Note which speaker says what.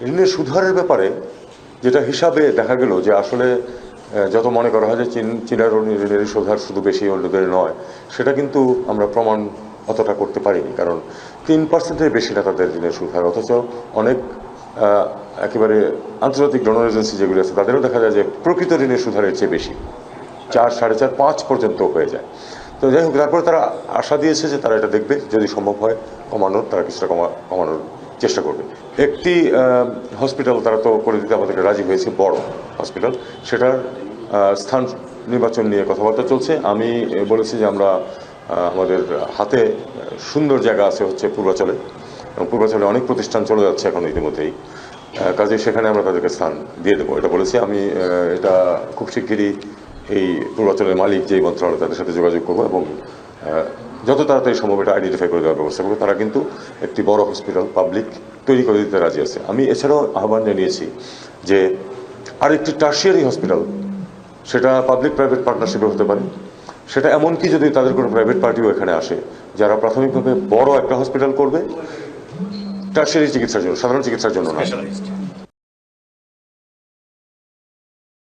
Speaker 1: ঋণের সুদহারের ব্যাপারে যেটা হিসাবে দেখা গেল যে আসলে যত মনে করা হয় যে চীনের ঋণের সুদহার শুধু বেশি অন্যদের নয়, সেটা কিন্তু আমরা প্রমাণ অতটা করতে পারিনি। কারণ 3%-এর বেশি না তাদের ঋণের সুদহার, অথচ অনেক একেবারে আন্তর্জাতিক ডোনার এজেন্সি যেগুলো আছে তাদেরও দেখা যায় যে প্রকৃত ঋণের সুদহারের চেয়ে বেশি, 4, 4.5, 5 পর্যন্ত হয়ে যায়। তো যাই হোক, তারপরে তারা আশা দিয়েছে যে তারা এটা দেখবে, যদি সম্ভব হয় কমানোর, তারা কিছুটা কমানোর চেষ্টা করবে। একটি হসপিটাল তারা তো করে দিতে আমাদেরকে রাজি হয়েছে, বড় হসপিটাল, সেটার স্থান নির্বাচন নিয়ে কথাবার্তা চলছে। আমি বলেছি যে আমরা আমাদের হাতে সুন্দর জায়গা আছে হচ্ছে পূর্বাচলে, এবং পূর্বাচলে অনেক প্রতিষ্ঠান চলে যাচ্ছে এখন ইতিমধ্যেই, কাজে সেখানে আমরা তাদেরকে স্থান দিয়ে দেবো, এটা বলেছি আমি। এটা খুব শিগগিরই এই পূর্বাচলের মালিক যেই মন্ত্রণালয়, তাদের সাথে যোগাযোগ করবো এবং যত তাড়াতাড়ি সম্ভব এটা আইডেন্টিফাই করে দেওয়ার ব্যবস্থা করবো। তারা কিন্তু একটি বড় হসপিটাল পাবলিক তৈরি করে দিতে রাজি আছে। আমি এছাড়াও আহ্বান জানিয়েছি যে আরেকটি টার্সিয়ারি হসপিটাল, সেটা পাবলিক প্রাইভেট পার্টনারশিপে হতে পারে। সেটা এমনকি যদি তাদের কোনো প্রাইভেট পার্টিও এখানে আসে, যারা প্রাথমিকভাবে বড় একটা হসপিটাল করবে টার্সিয়ারি চিকিৎসার জন্য, সাধারণ চিকিৎসার জন্য না,